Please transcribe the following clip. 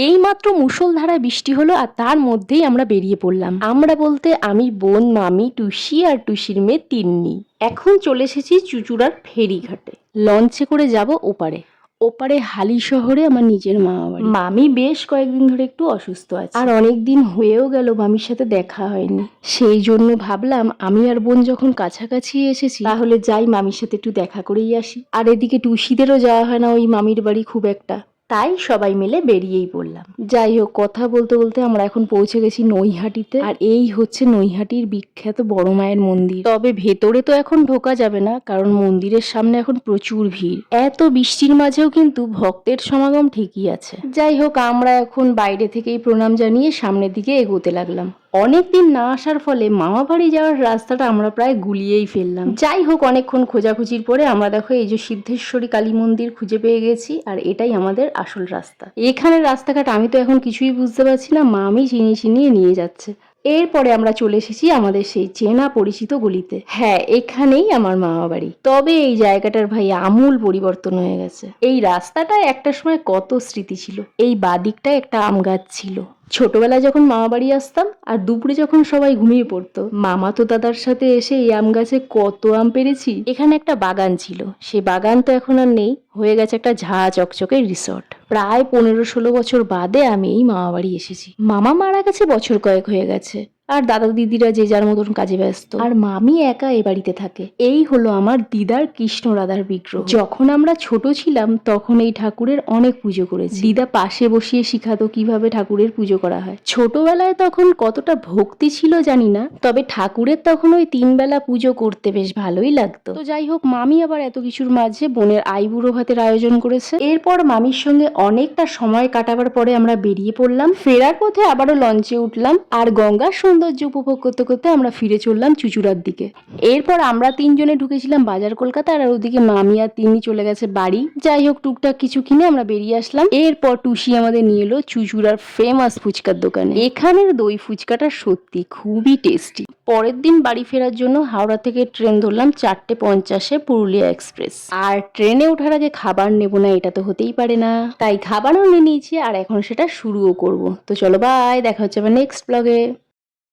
এই মাত্র মুষলধারা বৃষ্টি হলো আর তার মধ্যেই আমরা বেরিয়ে পড়লাম। আমরা বলতে আমি, বোন, মামি, টুসি আর টুসির মেয়ে তিন্নি। এখন চলে এসেছি চুঁচুড়ার ফেরিঘাটে। লঞ্চে করে যাব ওপারে। ওপারে হালি শহরে আমার নিজের মামা বাড়ি। মামি বেশ কয়েকদিন ধরে একটু অসুস্থ আছে, আর অনেক দিন হয়েও গেল মামির সাথে দেখা হয়নি। সেই জন্য ভাবলাম আমি আর বোন যখন কাছাকাছি এসেছি তাহলে যাই মামির সাথে একটু দেখা করেই আসি। আর এদিকে টুসিদেরও যাওয়া হয় না ওই মামির বাড়ি খুব একটা, তাই সবাই মিলে বেরিয়েই পড়লাম। যাই হোক, কথা বলতে বলতে আমরা এখন পৌঁছে গেছি নৈহাটিতে। আর এই হচ্ছে নৈহাটির বিখ্যাত বড় মায়ের মন্দির। তবে ভেতরে তো এখন ঢোকা যাবে না, কারণ মন্দিরের সামনে এখন প্রচুর ভিড়। এত বৃষ্টির মাঝেও কিন্তু ভক্তের সমাগম ঠিকই আছে। যাই হোক, আমরা এখন বাইরে থেকেই প্রণাম জানিয়ে সামনের দিকে এগোতে লাগলাম। অনেকদিন না আসার ফলে মামা বাড়ি যাওয়ার রাস্তাটা আমরা প্রায় গুলিয়েই ফেললাম। যাই হোক, অনেকক্ষণ খোঁজাখুঁজির পরে আমরা দেখো এই যে সিদ্ধেশ্বরী কালী মন্দির খুঁজে পেয়ে গেছি, আর এটাই আমাদের আসল রাস্তা। এখানের রাস্তাঘাট আমি তো এখন কিছুই বুঝতে পারছি না, মামি চিনিয়ে নিয়ে যাচ্ছে। এরপরে আমরা চলে এসেছি আমাদের সেই চেনা পরিচিত গলিতে। হ্যাঁ, এখানেই আমার মামা বাড়ি। তবে এই জায়গাটার ভাই আমূল পরিবর্তন হয়ে গেছে। এই রাস্তাটায় একটা সময় কত স্মৃতি ছিল। এই বাদিকটায় একটা আম গাছ ছিল। ছোটবেলায় যখন মামা বাড়ি আসতাম আর দুপুরে যখন সবাই ঘুমিয়ে পড়তো, মামা তো দাদার সাথে এসে এই আম গাছে কত আম পেরেছি। এখানে একটা বাগান ছিল, সেই বাগান তো এখন আর নেই, হয়ে গেছে একটা ঝাঁ চকচকে রিসর্ট। প্রায় 15-16 বছর বাদে আমি এই মামা বাড়ি এসেছি। মামা মারা গেছে বছর কয়েক হয়ে গেছে, আর দাদা দিদিরা যে যার মতন কাজে ব্যস্ত, আর মামি একা এ বাড়িতে থাকে। এই হলো আমার দিদার কৃষ্ণ রাধার বিগ্রহ। যখন আমরা ছোট ছিলাম তখন এই ঠাকুরের অনেক পুজো করেছি। দিদা পাশে বসিয়ে শিখাতো কিভাবে ঠাকুরের পুজো করা হয়। ছোটবেলায় তখন কতটা ভক্তি ছিল জানি না, তবে ঠাকুরের তখন ওই 3 বেলা পুজো করতে বেশ ভালোই লাগতো। তো যাই হোক, মামি আবার এত কিছুর মাঝে বোনের আইবুড়ো ভাতের আয়োজন করেছে। এরপর মামির সঙ্গে অনেকটা সময় কাটাবার পরে আমরা বেরিয়ে পড়লাম। ফেরার পথে আবারও লঞ্চে উঠলাম, আর গঙ্গার সৌন্দর্য উপভোগ করতে করতে আমরা ফিরে চললাম চুঁচুড়ার দিকে। এরপর আমরা 3 জনে ঢুকেছিলাম বাজার কলকাতা, আর ওদিকে মামি আর তিনি চলে গেছে বাড়ি। যাই হোক, টুকটাক কিছু কিনে আমরা বেরিয়ে আসলাম। এরপর টুসি আমাদের নিয়ে এলো চুঁচুড়ার ফেমাস ফুচকার দোকানে। এখানের দই ফুচকাটা সত্যি খুবই টেস্টি। পরের দিন বাড়ি ফেরার জন্য হাওড়া থেকে ট্রেন ধরলাম 4:50-এ পুরুলিয়া এক্সপ্রেস। আর ট্রেনে ওঠার আগে খাবার নেব না এটা তো হতেই পারে না, তাই খাবারও নিয়ে নিয়েছি, আর এখন সেটা শুরুও করব। তো চলো, বাই, দেখা হচ্ছে আবার নেক্সট ব্লগে।